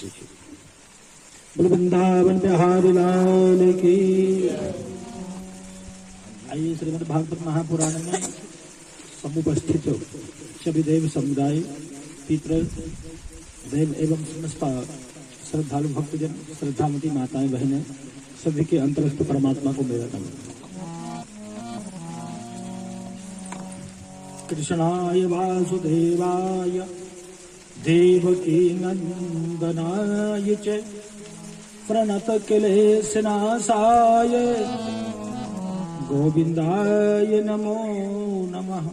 बोल वृंदावन बिहारी लाल की। आइए श्रीमद् भागवत महापुराण में समुपस्थित सभी देव समुदाय, पितृ देव एवं समस्त श्रद्धालु भक्तजन, श्रद्धामती माताएं बहनें, सभी के अंतरस्थ परमात्मा को मेरा नमन। कृष्णाय वासुदेवाय देवकी नंदनाय च प्रणत क्लेशनाशाय गोविंदाय नमो नमः।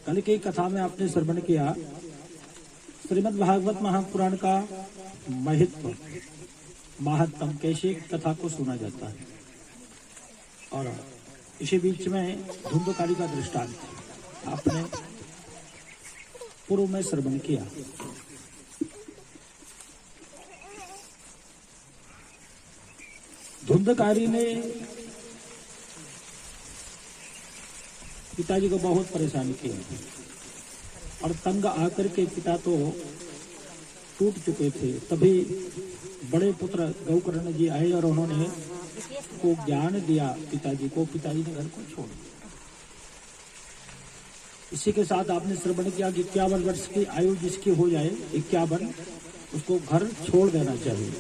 कल की कथा में आपने श्रवण किया श्रीमद् भागवत महापुराण का महत्व, महात्म, कैसे कथा को सुना जाता है। और इसी बीच में धुंधकारी का दृष्टांत आपने पूर्व में श्रवण किया। धुंधकारी ने पिताजी को बहुत परेशान किया और तंग आकर के पिता तो टूट चुके थे। तभी बड़े पुत्र गौकर्ण जी आए और उन्होंने को ज्ञान दिया पिताजी को। पिताजी ने घर को छोड़ दिया। इसी के साथ आपने श्रवण किया कि 51 वर्ष की आयु जिसकी हो जाए 51, उसको घर छोड़ देना चाहिए।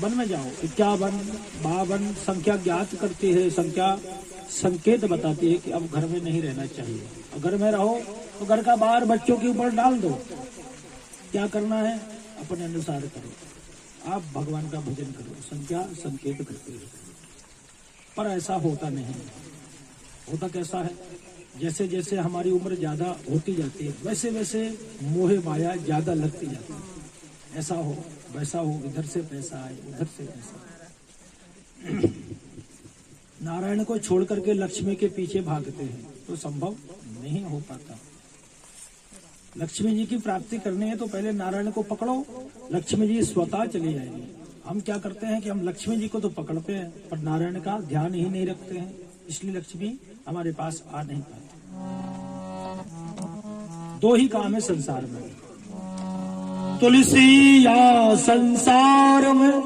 वन में जाओ। 51, 52 संख्या ज्ञात करती है, संख्या संकेत बताती है कि अब घर में नहीं रहना चाहिए। और घर में रहो तो घर का बाहर बच्चों के ऊपर डाल दो। क्या करना है अपने अनुसार करो, आप भगवान का भजन करो। संख्या संकेत करती है, पर ऐसा होता नहीं। होता कैसा है, जैसे जैसे हमारी उम्र ज्यादा होती जाती है वैसे वैसे मोह माया ज्यादा लगती जाती है। ऐसा हो वैसा हो, इधर से पैसा आए उधर से पैसा। नारायण को छोड़ करके लक्ष्मी के पीछे भागते हैं तो संभव नहीं हो पाता। लक्ष्मी जी की प्राप्ति करनी है तो पहले नारायण को पकड़ो, लक्ष्मी जी स्वतः चली जाएगी। हम क्या करते हैं कि हम लक्ष्मी जी को तो पकड़ते हैं पर नारायण का ध्यान ही नहीं रखते हैं, इसलिए लक्ष्मी हमारे पास आ नहीं पाती। दो ही काम है संसार में, तुलसी या संसार में,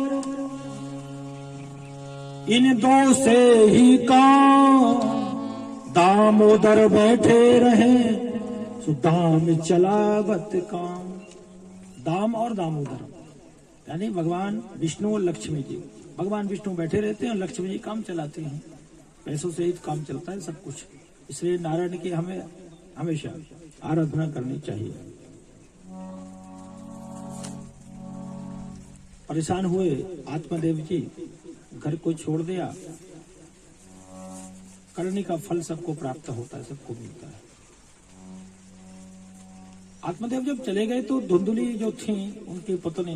इन दो से ही काम। दामोदर बैठे रहे सो दाम चलावत काम। दाम और दामोदर यानी भगवान विष्णु और लक्ष्मी जी। भगवान विष्णु बैठे रहते हैं और लक्ष्मी जी काम चलाते हैं। पैसों से ही काम चलता है सब कुछ। इसलिए नारायण की हमें हमेशा आराधना करनी चाहिए। परेशान हुए आत्मदेव जी, घर को छोड़ दिया। करने का फल सबको प्राप्त होता है, सबको मिलता है। आत्मदेव जब चले गए तो धुंधली जो थी उनकी पत्नी,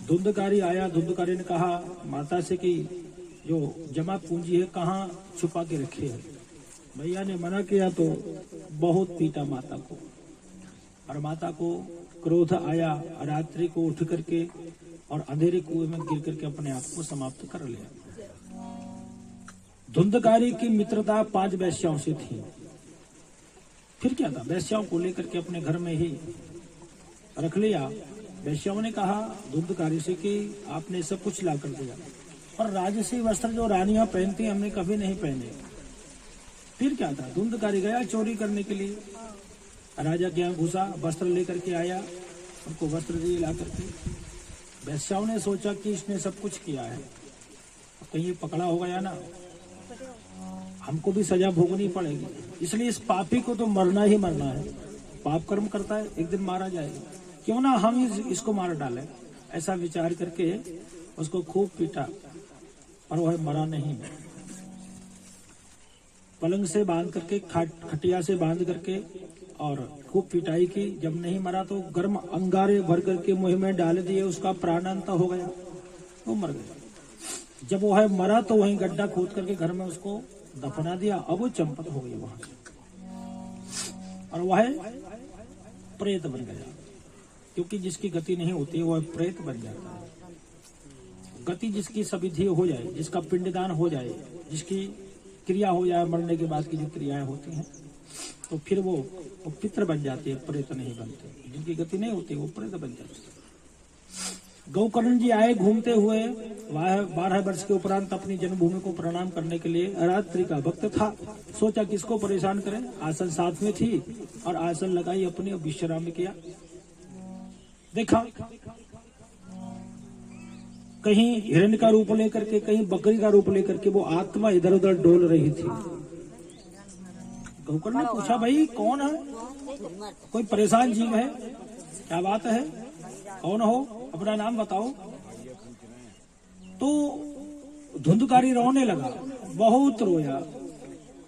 धुंधकारी आया। धुंधकारी ने कहा माता से कि जो जमा पूंजी है कहाँ छुपा के रखी है। भैया ने मना किया तो बहुत पीटा माता को, और माता को क्रोध आया। रात्रि को उठ करके और अंधेरे कुएं में गिर करके अपने आप को समाप्त कर लिया। धुंधकारी की मित्रता 5 वैश्याओं से थी। फिर क्या था, वैश्याओं को लेकर के अपने घर में ही रख लिया। वैश्याओं ने कहा धुंधकारी से कि आपने सब कुछ ला कर दिया, पर राजसी वस्त्र जो रानियां पहनती हमने कभी नहीं पहने। फिर क्या था, धुंधकारी गया चोरी करने के लिए। राजा के यहाँ घुसा, वस्त्र लेकर के आया, उनको वस्त्र दिए ला करके। वैश्याओं ने सोचा कि इसने सब कुछ किया है, कहीं पकड़ा हो गया ना, हमको भी सजा भोगनी पड़ेगी। इसलिए इस पापी को तो मरना ही मरना है। पाप कर्म करता है, एक दिन मारा जाएगा, क्यों ना हम इसको मार डालें। ऐसा विचार करके उसको खूब पीटा, पर वह मरा नहीं। पलंग से बांध करके, खटिया से बांध करके और खूब पिटाई की। जब नहीं मरा तो गर्म अंगारे भर करके मुंह में डाल दिए, उसका प्राणांत हो गया, वो मर गया। जब वह मरा तो वहीं गड्ढा खोद करके घर में उसको दफना दिया। अब वो चंपत हो गई वहां से, और वह प्रेत बन गया। क्योंकि जिसकी गति नहीं होती वह प्रेत बन जाता है। गति जिसकी सविधि हो जाए, जिसका पिंडदान हो जाए, जिसकी क्रिया हो जाए, मरने के बाद की जो क्रियाएं होती हैं, तो फिर वो पितर बन जाते हैं, प्रेत नहीं बनते। जिनकी गति नहीं होती वो प्रेत बन जाते। गोकर्ण जी आए घूमते हुए, 12 वर्ष के उपरांत अपनी जन्मभूमि को प्रणाम करने के लिए। रात्रि का वक्त था, सोचा किसको परेशान करें। आसन साथ में थी और आसन लगाई अपनी और विश्राम किया। देखा कहीं हिरण का रूप लेकर के, कहीं बकरी का रूप लेकर के वो आत्मा इधर उधर डोल रही थी। गोकर्ण ने पूछा, भाई कौन है? कोई परेशान जीव है? क्या बात है? कौन हो? अपना नाम बताओ। तो धुंधकारी रोने लगा, बहुत रोया।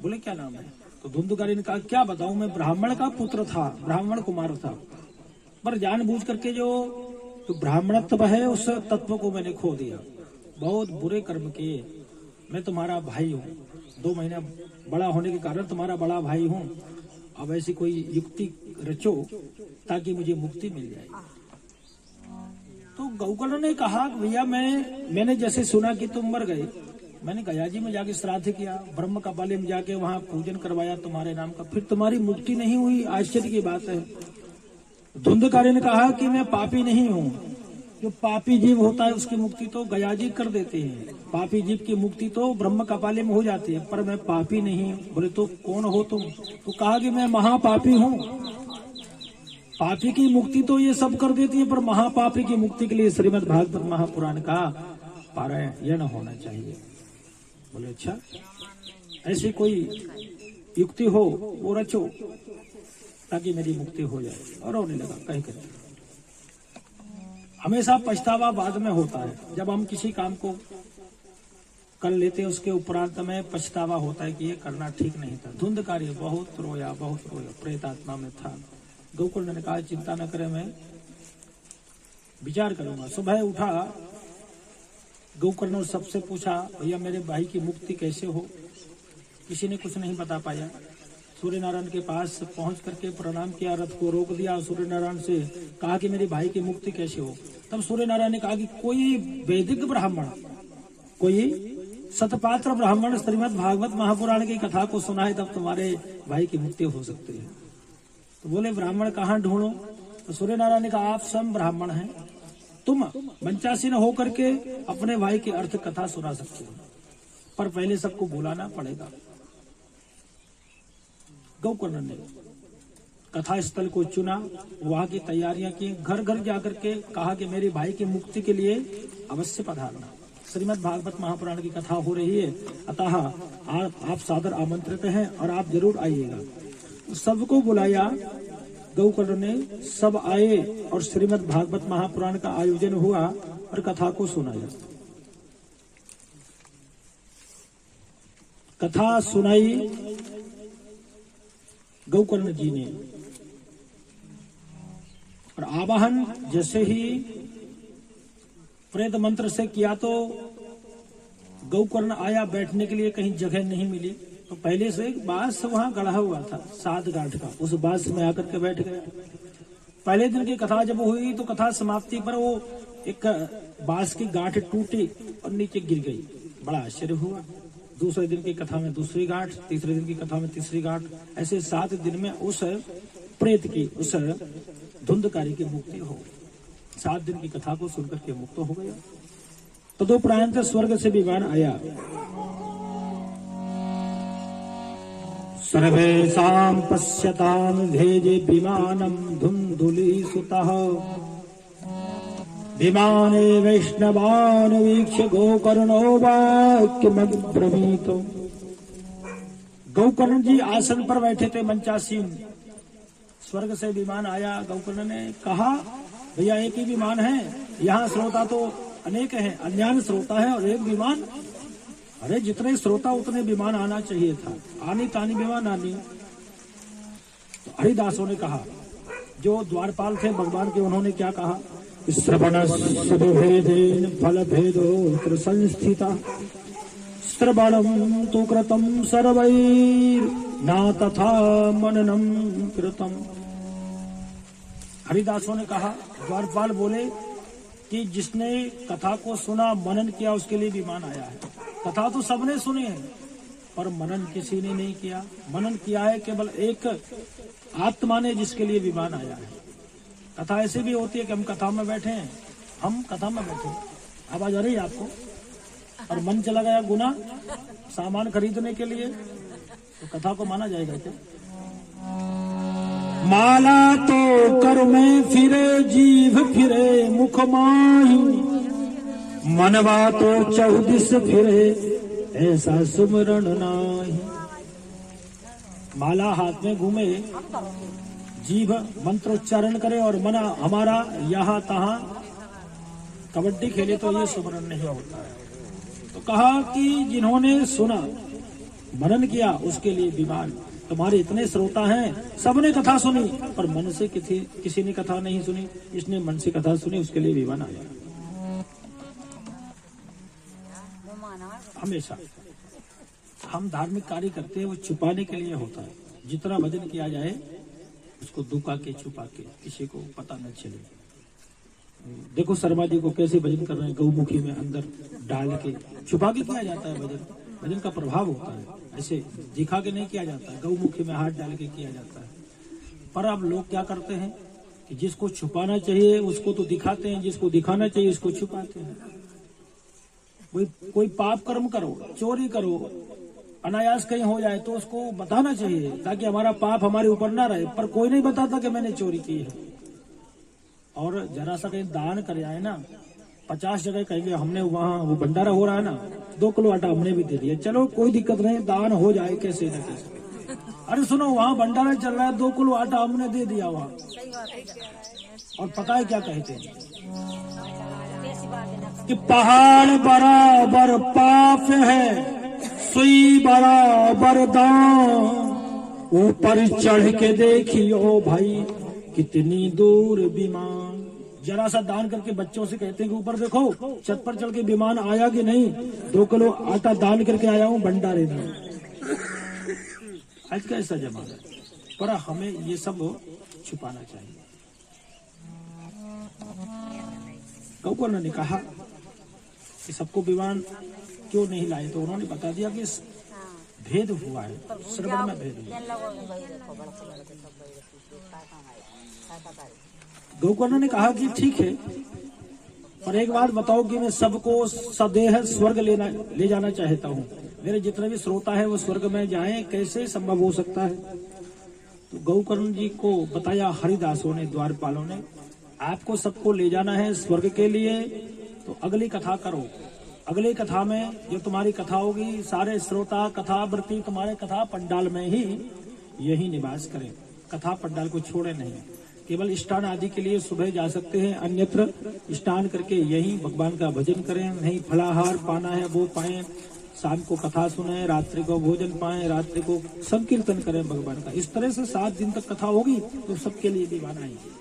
बोले क्या नाम है? तो धुंधकारी ने कहा, क्या बताऊं, मैं ब्राह्मण का पुत्र था, ब्राह्मण कुमार था, पर जानबूझ करके जो ब्राह्मणत्व है उस तत्व को मैंने खो दिया। बहुत बुरे कर्म किए। मैं तुम्हारा भाई हूँ, 2 महीना बड़ा होने के कारण तुम्हारा बड़ा भाई हूँ। अब ऐसी कोई युक्ति रचो ताकि मुझे मुक्ति मिल जाए। तो गोकर्ण ने कहा, भैया मैंने जैसे सुना कि तुम मर गए, मैंने गया जी में जाके श्राद्ध किया, ब्रह्म कपाली में जाके वहां पूजन करवाया तुम्हारे नाम का, फिर तुम्हारी मुक्ति नहीं हुई। आश्चर्य की बात है। धुंधकारी ने कहा कि मैं पापी नहीं हूँ। जो पापी जीव होता है उसकी मुक्ति तो गया जी कर देते हैं, पापी जीव की मुक्ति तो ब्रह्म कपाली में हो जाती है, पर मैं पापी नहीं। बोले तो कौन हो तुम? तो कहा कि मैं महापापी हूँ। पापी की मुक्ति तो ये सब कर देती है, पर महापापी की मुक्ति के लिए श्रीमद् भागवत महापुराण का पारायण होना चाहिए। बोले अच्छा, ऐसी कोई युक्ति हो वो रचो ताकि मेरी मुक्ति हो जाए। और रोने लगा कहीं करके। हमेशा पछतावा बाद में होता है। जब हम किसी काम को कर लेते हैं उसके उपरांत में पछतावा होता है कि ये करना ठीक नहीं था। धुंधकारी बहुत रोया, प्रेत आत्मा में था। गोकर्ण ने कहा, चिंता न करें, मैं विचार करूंगा। सुबह उठा, गोकर्ण ने सबसे पूछा, भैया मेरे भाई की मुक्ति कैसे हो? किसी ने कुछ नहीं बता पाया। सूर्य नारायण के पास पहुंच करके प्रणाम किया, रथ को रोक दिया, सूर्य नारायण से कहा कि मेरे भाई की मुक्ति कैसे हो? तब सूर्य नारायण ने कहा कि कोई वैदिक ब्राह्मण, कोई सतपात्र ब्राह्मण श्रीमद् भागवत महापुराण की कथा को सुनाए, तब तुम्हारे भाई की मुक्ति हो सकती है। तो बोले ब्राह्मण कहाँ ढूंढो? तो सूर्य नारायण ने कहा, आप स्वयं ब्राह्मण हैं, तुम मंचासीन होकर के अपने भाई की अर्थ कथा सुना सकते हो, पर पहले सबको बुलाना पड़ेगा। गोकर्ण ने कथा स्थल को चुना, वहां की तैयारियां की, घर घर जाकर के कहा कि मेरे भाई की मुक्ति के लिए अवश्य पधारना। श्रीमद् भागवत महापुराण की कथा हो रही है, अतः आप सादर आमंत्रित हैं और आप जरूर आइएगा। सबको बुलाया गोकर्ण ने, सब आए और श्रीमद् भागवत महापुराण का आयोजन हुआ और कथा को सुनाया। कथा सुनाई गोकर्ण जी ने, और आवाहन जैसे ही प्रेत मंत्र से किया तो गोकर्ण आया। बैठने के लिए कहीं जगह नहीं मिली, तो पहले से एक बांस वहां गढ़ा हुआ था 7 गांठ का, उस बांस में आकर के बैठ गया। पहले दिन की कथा जब हुई तो कथा समाप्ति पर वो एक बांस की गांठ टूटी और नीचे गिर गई। बड़ा आश्चर्य हुआ। दूसरे दिन की कथा में दूसरी गांठ, तीसरे दिन की कथा में तीसरी गांठ, ऐसे 7 दिन में उस प्रेत की, उस धुंधकारी की मुक्ति हो गई। 7 दिन की कथा को सुनकर के मुक्त हो गया। तदुपरांत स्वर्ग से विमान आया। सर्वेषां पश्यतां भेजे विमानं धुंधुलीसुतः, विमाने वैष्णवान् वीक्ष्य गोकर्णो वाक्यमब्रवीत। गोकर्ण जी आसन पर बैठे थे, मंचासीन। स्वर्ग से विमान आया। गोकर्ण ने कहा, भैया एक ही विमान है, यहाँ श्रोता तो अनेक हैं, अन्यान श्रोता है और एक विमान। अरे जितने श्रोता उतने विमान आना चाहिए था, आनी तानी विमान आनी। तो हरिदासों ने कहा, जो द्वारपाल थे भगवान के, उन्होंने क्या कहा, श्रवणस्य भेदेन फल भेदो संस्थिता, श्रवणं तु कृतं सर्वैर् न तथा मननं कृतं। हरिदासों ने कहा, द्वारपाल बोले कि जिसने कथा को सुना, मनन किया, उसके लिए विमान आया है। कथा तो सबने सुनी है, पर मनन किसी ने नहीं किया। मनन किया है केवल एक आत्मा ने, जिसके लिए विमान आया है। कथा ऐसी भी होती है कि हम कथा में बैठे हैं, आवाज आ रही है आपको, और मन चला गया गुना सामान खरीदने के लिए, तो कथा को माना जाएगा क्या? माला तो कर में फिरे, जीभ फिरे मुख माही, मनवा तो चौदिस फिरे, ऐसा सुमरण नाही। माला हाथ में घूमे, जीभ मंत्रोच्चारण करे और मन हमारा यहाँ तहाँ कबड्डी खेले, तो ये सुमरण नहीं होता है। तो कहा कि जिन्होंने सुना, मनन किया, उसके लिए विमान। तुम्हारे इतने श्रोता हैं, सबने कथा सुनी, पर मन से किसी ने कथा नहीं सुनी। जिसने मन से कथा सुनी, उसके लिए विमान आया। हमेशा हम धार्मिक कार्य करते हैं, वो छुपाने के लिए होता है। जितना भजन किया जाए उसको दुका के, छुपा के, किसी को पता न चले। देखो शर्मा जी को कैसे भजन कर रहे हैं, गौमुखी में अंदर डाल के, छुपा के किया जाता है भजन। भजन का प्रभाव होता है, ऐसे दिखा के नहीं किया जाता है, गौमुखी में हाथ डाल के किया जाता है। पर अब लोग क्या करते हैं कि जिसको छुपाना चाहिए उसको तो दिखाते हैं, जिसको दिखाना चाहिए उसको छुपाते हैं। कोई पाप कर्म करो, चोरी करो, अनायास कहीं हो जाए तो उसको बताना चाहिए, ताकि हमारा पाप हमारे ऊपर ना रहे। पर कोई नहीं बताता कि मैंने चोरी की है। और जरा सा कहीं दान कर जाए ना, 50 जगह कहेंगे हमने, वहाँ वो भंडारा हो रहा है ना, 2 किलो आटा हमने भी दे दिया, चलो कोई दिक्कत नहीं, दान हो जाए कैसे न कैसे। अरे सुनो, वहाँ भंडारा चल रहा है, 2 किलो आटा हमने दे दिया वहाँ। और पता है क्या कहते हैं कि पहाड़ बराबर पाप है, सुई बराबर दान, ऊपर चढ़ के देखियो भाई कितनी दूर विमान। जरा सा दान करके बच्चों से कहते हैं कि ऊपर देखो, छत पर चढ़ के विमान आया कि नहीं, 2 किलो आटा दान करके आया हूँ भंडारे में। आज का ऐसा जमाना है, पर हमें ये सब छुपाना चाहिए। गौकर्ण ने कहा कि सबको विमान क्यों नहीं लाए, तो उन्होंने बता दिया कि भेद हुआ है, श्रवण में भेद हुआ। गौकर्ण ने कहा कि ठीक है, पर एक बात बताओ कि मैं सबको सदेह स्वर्ग ले जाना चाहता हूँ। मेरे जितने भी श्रोता है वो स्वर्ग में जाएं, कैसे संभव हो सकता है? तो गौकर्ण जी को बताया हरिदासों ने, द्वारपालों ने, आपको सबको ले जाना है स्वर्ग के लिए, तो अगली कथा करो। अगली कथा में जो तुम्हारी कथा होगी, सारे श्रोता कथावृत्ति तुम्हारे कथा पंडाल में ही यही निवास करें, कथा पंडाल को छोड़े नहीं। केवल स्नान आदि के लिए सुबह जा सकते हैं, अन्यत्र स्नान करके यही भगवान का भजन करें। नहीं फलाहार पाना है वो पाएं, शाम को कथा सुने, रात्रि को भोजन पाएं, रात्रि को संकीर्तन करें भगवान का। इस तरह से 7 दिन तक कथा होगी तो सबके लिए विमान आएंगे।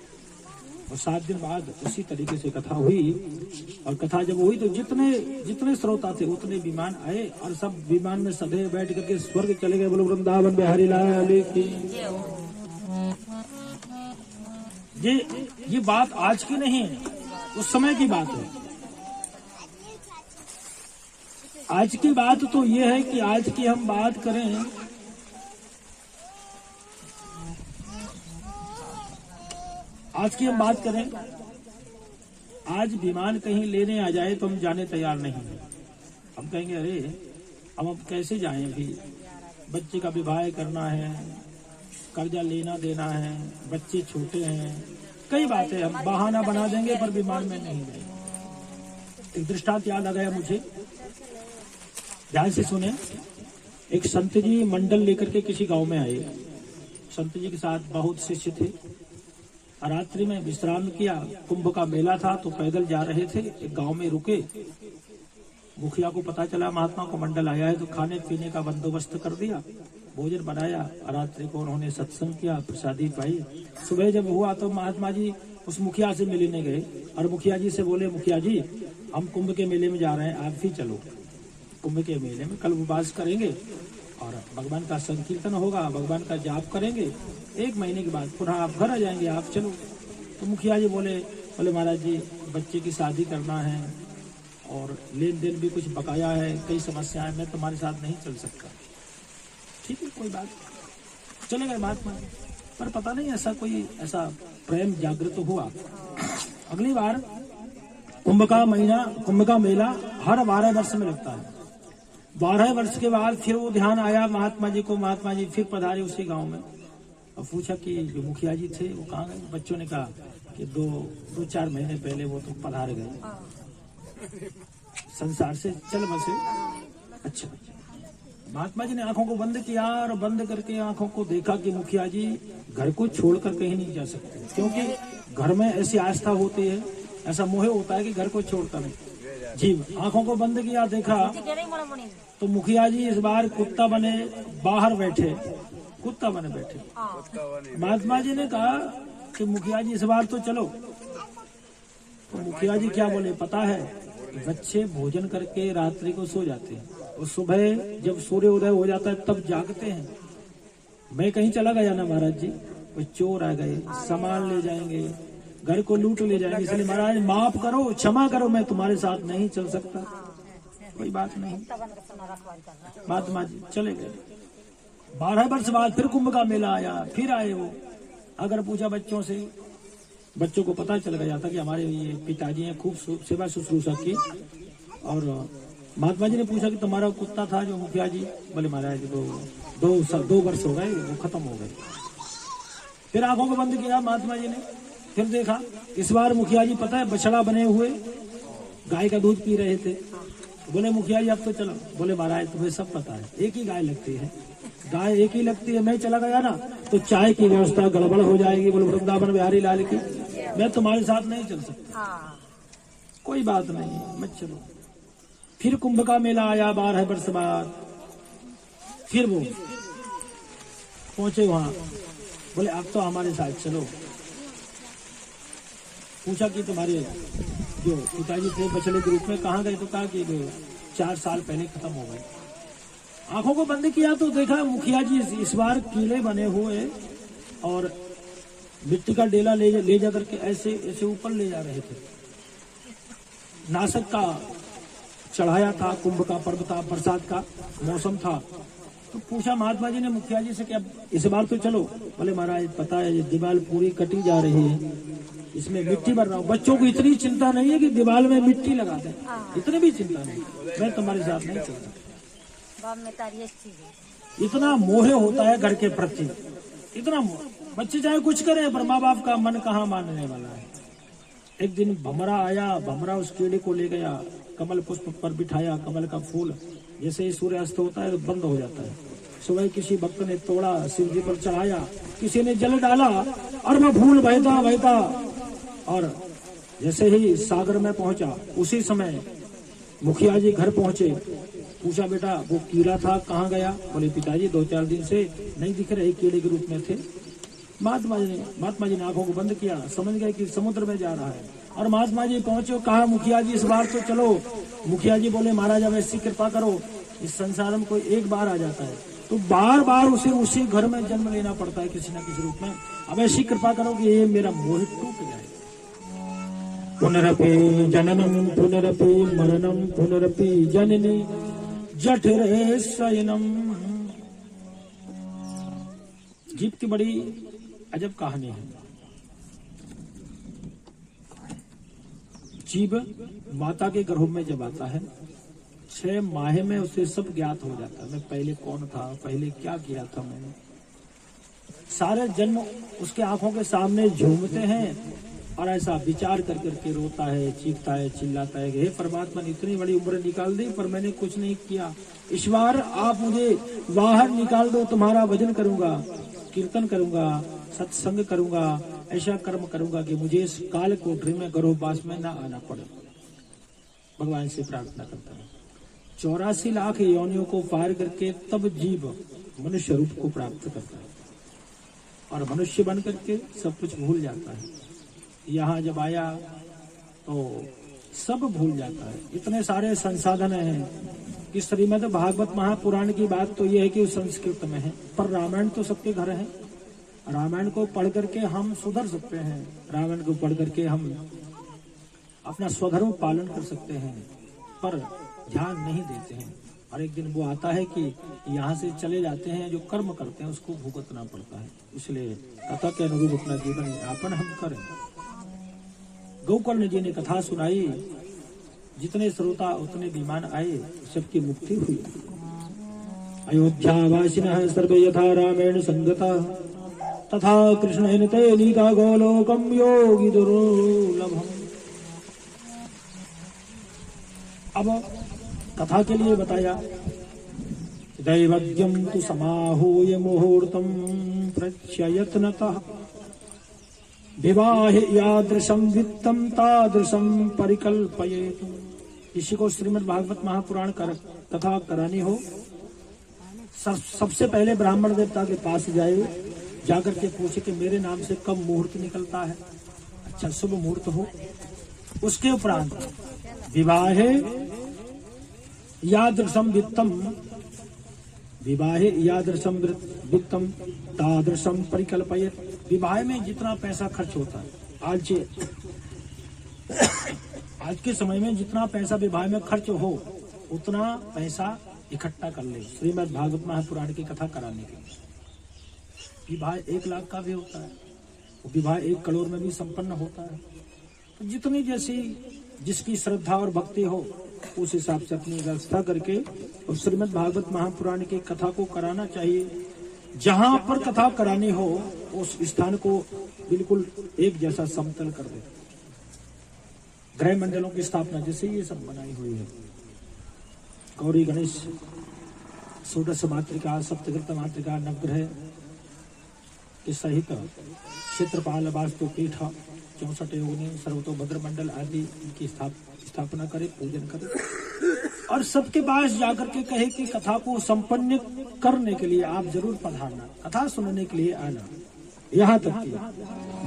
और 7 दिन बाद उसी तरीके से कथा हुई, और कथा जब हुई तो जितने श्रोता थे उतने विमान आए, और सब विमान में सदैव बैठ करके स्वर्ग चले गए। बोलो वृंदावन बिहारी लाल की। ये बात आज की नहीं है, उस समय की बात है। आज की बात तो ये है कि आज की हम बात करें, आज विमान कहीं लेने आ जाए तो हम जाने तैयार नहीं है। हम कहेंगे अरे अब कैसे जाएं, अभी बच्चे का विवाह करना है, कर्जा लेना देना है, बच्चे छोटे हैं, कई बातें हम बहाना बना देंगे, पर विमान में नहीं जाएंगे। एक दृष्टांत याद आ गया मुझे, ध्यान से सुने। एक संत जी मंडल लेकर के किसी गांव में आए। संत जी के साथ बहुत शिष्य थे। रात्रि में विश्राम किया, कुंभ का मेला था तो पैदल जा रहे थे, एक गांव में रुके। मुखिया को पता चला महात्मा को मंडल आया है, तो खाने पीने का बंदोबस्त कर दिया, भोजन बनाया। रात्रि को उन्होंने सत्संग किया, प्रसादी पाई। सुबह जब हुआ तो महात्मा जी उस मुखिया से मिलने गए, और मुखिया जी से बोले, मुखिया जी हम कुंभ के मेले में जा रहे हैं, आप भी चलो। कुंभ के मेले में कल उपवास करेंगे और भगवान का संकीर्तन होगा, भगवान का जाप करेंगे, 1 महीने के बाद पुनः आप घर आ जाएंगे, आप चलो। तो मुखिया जी बोले महाराज जी बच्चे की शादी करना है और लेन देन भी कुछ बकाया है, कई समस्या है, मैं तुम्हारे साथ नहीं चल सकता। ठीक है, कोई बात, चले गए महात्मा जी। पर पता नहीं ऐसा कोई ऐसा प्रेम जागृत हुआ। अगली बार कुंभ का मेला हर 12 वर्ष में लगता है। 12 वर्ष के बाद फिर वो ध्यान आया महात्मा जी को। महात्मा जी फिर पधारे उसी गांव में और पूछा कि जो मुखिया जी थे वो कहाँ गए। बच्चों ने कहा कि दो चार महीने पहले वो तो पधार गए, संसार से चल बसे। अच्छा, महात्मा जी ने आंखों को बंद किया और बंद करके आंखों को देखा कि मुखिया जी घर को छोड़कर कहीं नहीं जा सकते, क्योंकि घर में ऐसी आस्था होती है, ऐसा मोह होता है कि घर को छोड़ता नहीं। जी, आंखों को बंद किया, देखा तो मुखिया जी इस बार कुत्ता बने बाहर बैठे, कुत्ता बने बैठे। महात्मा जी ने कहा कि मुखिया जी इस बार तो चलो। तो मुखिया जी क्या बोले पता है, बच्चे भोजन करके रात्रि को सो जाते हैं और सुबह जब सूर्य उदय हो जाता है तब जागते हैं। मैं कहीं चला गया ना महाराज जी, वो चोर आ गए, सामान ले जाएंगे, घर को लूट ले जाएंगे, इसलिए महाराज माफ करो, क्षमा करो, मैं तुम्हारे साथ नहीं चल सकता। कोई बात नहीं, महात्मा जी चले गए। 12 वर्ष बाद फिर कुंभ का मेला आया, फिर आए वो। अगर पूछा बच्चों से, बच्चों को पता चल गया था कि हमारे ये पिताजी हैं, खूब सेवा शुश्रूषा की। और महात्मा जी ने पूछा कि तुम्हारा कुत्ता था जो मुखिया जी, बोले महाराज दो वर्ष हो गए, वो खत्म हो गए। फिर आंखों को बंद किया महात्मा जी ने, फिर देखा इस बार मुखिया जी पता है बछड़ा बने हुए गाय का दूध पी रहे थे। बोले मुखिया जी अब तो चलो। बोले महाराज तुम्हें सब पता है, एक ही गाय लगती है, गाय एक ही लगती है, मैं चला गया ना तो चाय की व्यवस्था गड़बड़ हो जाएगी। बोले वृंदावन बिहारी लाल की, मैं तुम्हारे साथ नहीं चल सकता। कोई बात नहीं, मैं चलो। फिर कुंभ का मेला आया 12 वर्ष बाद, फिर वो पहुंचे वहां। बोले अब तो हमारे साथ चलो। पूछा कि तुम्हारे जो पिताजी थे बछड़े के रूप में कहाँ गए, तो कहा कि 4 साल पहले खत्म हो गए। आंखों को बंद किया तो देखा मुखिया जी इस बार कीले बने हुए और मिट्टी का डेला ले जा करके ऐसे ऐसे ऊपर ले जा रहे थे। नासक का चढ़ाया था, कुंभ का पर्व था, बरसात का मौसम था। तो पूछा महात्मा जी ने मुखिया जी से कि अब इस बार तो चलो। बोले महाराज पता है ये दीवार पूरी कटी जा रही है, इसमें मिट्टी भर रहा हूँ। बच्चों को इतनी चिंता नहीं है कि दीवार में मिट्टी लगा दें, इतनी भी चिंता नहीं, मैं तुम्हारे साथ नहीं चलता। इतना मोह होता है घर के प्रति, इतना मोह। बच्चे चाहे कुछ करें पर माँ बाप का मन कहाँ मानने वाला है। एक दिन भमरा आया, भमरा उस कीड़े को ले गया, कमल पुष्प पर बिठाया। कमल का फूल जैसे ही सूर्यास्त होता है तो बंद हो जाता है। सुबह किसी भक्त ने तोड़ा, शिव जी पर चढ़ाया, किसी ने जल डाला और वह फूल बहता बहता और जैसे ही सागर में पहुंचा उसी समय मुखिया जी घर पहुंचे। पूछा बेटा वो कीड़ा था कहाँ गया। बोले पिताजी 2-4 दिन से नहीं दिख रहे, कीड़े के रूप में थे। महात्मा जी ने आंखों को बंद किया, समझ गए कि समुद्र में जा रहा है। और महात्मा जी पहुंचे, कहा मुखिया जी इस बार तो चलो। मुखिया जी बोले महाराज अब ऐसी कृपा करो, इस संसार में कोई एक बार आ जाता है तो बार बार उसे उसी घर में जन्म लेना पड़ता है किसी न किसी रूप में। अब ऐसी कृपा करो कि ये मेरा मोह टूट जाए। पुनरपि जननम पुनरपि मरणम पुनरपि जननी जठरे शयनम। जीव की बड़ी अजब कहानी है। जीव माता के गर्भ में जब आता है 6 माह में उसे सब ज्ञात हो जाता है। मैं पहले कौन था, पहले क्या किया था मैंने। सारे जन्म उसके आंखों के सामने झूमते हैं और ऐसा विचार कर करके रोता है, चीखता है, चिल्लाता है कि हे परमात्मा ने इतनी बड़ी उम्र निकाल दी पर मैंने कुछ नहीं किया। इस बार आप मुझे बाहर निकाल दो, तुम्हारा भजन करूंगा, कीर्तन करूंगा, सत्संग करूंगा, ऐसा कर्म करूंगा कि मुझे इस काल कोठरी में गर्भवास में न आना पड़े। भगवान से प्रार्थना करता है। 84 लाख योनियों को पार करके तब जीव मनुष्य रूप को प्राप्त करता है और मनुष्य बन करके सब कुछ भूल जाता है। यहाँ जब आया तो सब भूल जाता है। इतने सारे संसाधन हैं कि श्रीमद् भागवत महापुराण की बात तो यह है कि संस्कृत में है, पर रामायण तो सबके घर है। रामायण को पढ़ करके हम सुधर सकते हैं, रामायण को पढ़ करके हम अपना स्वधर्म पालन कर सकते हैं, पर ध्यान नहीं देते हैं। और एक दिन वो आता है कि यहाँ से चले जाते हैं, जो कर्म करते हैं उसको भुगतना पड़ता है। इसलिए कथा के अनुरूप अपना जीवन यापन हम करें। गोकर्ण जी ने कथा सुनाई, जितने श्रोता उतने विमान आए, सबकी मुक्ति हुई। अयोध्यावासिनः सर्वे यथा रामेण संगता तथा कृष्णेन ते नीता गोलोकम योगी दुर्लभम्। अब कथा के लिए बताया, दैवज्ञम तु समाहूय मुहूर्तम प्रत्ययत्नतः विवाहे यादृशं वित्तम तादृशं परिकल्पयेतु। किसी को श्रीमद् भागवत महापुराण कथा करानी हो, सबसे पहले ब्राह्मण देवता के पास जाए, जाकर के पूछे कि मेरे नाम से कब मुहूर्त निकलता है, अच्छा शुभ मुहूर्त हो। उसके उपरांत विवाहे यादृशम वित्तम, विवाहे यादृशम वित्तम तादृशम परिकल्पयेत। विवाह में जितना पैसा खर्च होता है, आज के समय में जितना पैसा विवाह में खर्च हो उतना पैसा इकट्ठा कर ले श्रीमद् भागवत महापुराण की कथा कराने के लिए। विवाह 1 लाख का भी होता है, विवाह 1 करोड़ में भी संपन्न होता है। तो जितनी जैसी जिसकी श्रद्धा और भक्ति हो उस हिसाब से अपनी व्यवस्था करके और श्रीमद् भागवत महापुराण की कथा को कराना चाहिए। जहां पर कथा करानी हो उस स्थान को बिल्कुल एक जैसा समतल कर दे। गृह मंडलों की स्थापना जैसे ये सब बनाई हुई है, गौरी गणेश षोडश मातृका, सप्तकृत मातृका, नवग्रह के सहित क्षेत्रपाल वास्तु पीठ 64 योगिनी सर्वतोभद्र मंडल आदि की स्थापना करे, पूजन करे और सबके पास जाकर के कहे कि कथा को संपन्न करने के लिए आप जरूर पधारना, कथा सुनने के लिए आना। यहाँ तक कि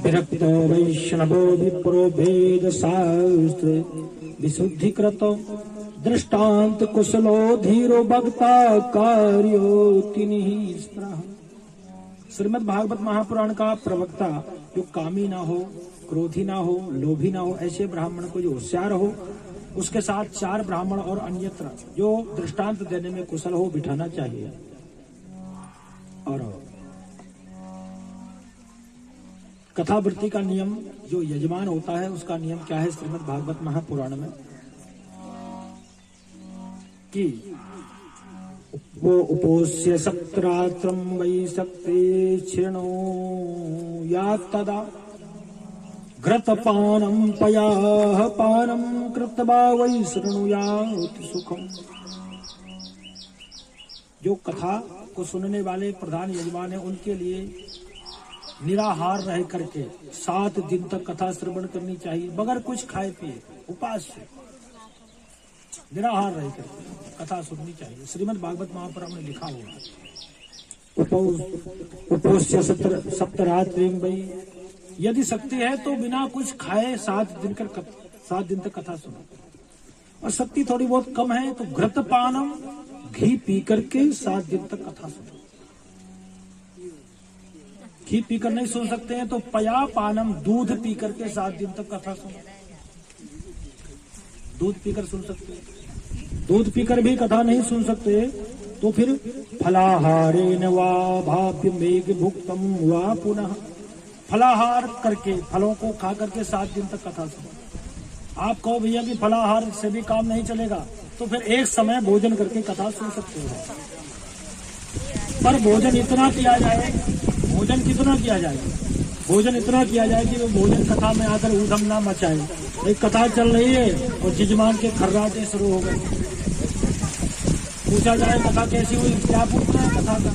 विरक्तो वैष्णवो विप्रो वेद शास्त्र विशुद्धिकृतो दृष्टांत कुशलो धीरो भक्ता कार्यो तिन्हि स्प्रह। श्रीमद् भागवत महापुराण का प्रवक्ता जो कामी ना हो, क्रोधी ना हो, लोभी ना हो, ऐसे ब्राह्मण को जो होशियार हो, उसके साथ 4 ब्राह्मण और अन्यत्र जो दृष्टांत देने में कुशल हो बिठाना चाहिए। और कथावृत्ति का नियम जो यजमान होता है उसका नियम क्या है श्रीमद् भागवत महापुराण में कि वो उपोष्य सत्रात्रम वै सक्ते क्षीणो या तदा घृतपानम पयाः पानम कृत्वा वै शृणुयात् सुखम। जो कथा को सुनने वाले प्रधान यजमान है उनके लिए निराहार रह करके 7 दिन तक कथा श्रवण करनी चाहिए, बगैर कुछ खाए पिए, उपास से निराहार रह करके कथा सुननी चाहिए। श्रीमद् भागवत महापुराण में लिखा हुआ उपोष्य सप्तरात्रि वै, यदि शक्ति है तो बिना कुछ खाए 7 दिन तक कथा सुनो, और शक्ति थोड़ी बहुत कम है तो घृतपानम, घी पी करके 7 दिन तक कथा सुनो। घी पीकर नहीं सुन सकते हैं तो पया पानम, दूध पी करके 7 दिन तक कथा सुनो। दूध पीकर सुन सकते हैं, दूध पीकर भी कथा नहीं सुन सकते तो फिर फलाहारेन वा भाव्य मेघ भुक्तम वा पुनः, फलाहार करके फलों को खा करके 7 दिन तक कथा सुनो। आप कहो भैया कि फलाहार से भी काम नहीं चलेगा तो फिर एक समय भोजन करके कथा सुन सकते हो, पर भोजन इतना किया जाए, भोजन कितना किया जाए, भोजन इतना किया जाए कि वो भोजन कथा में आकर ऊधम ना मचाए। एक कथा चल रही है और जजमान के खर्राटे शुरू हो गए, पूछा जाए कथा कैसी हुई, क्या पूछना है कथा का,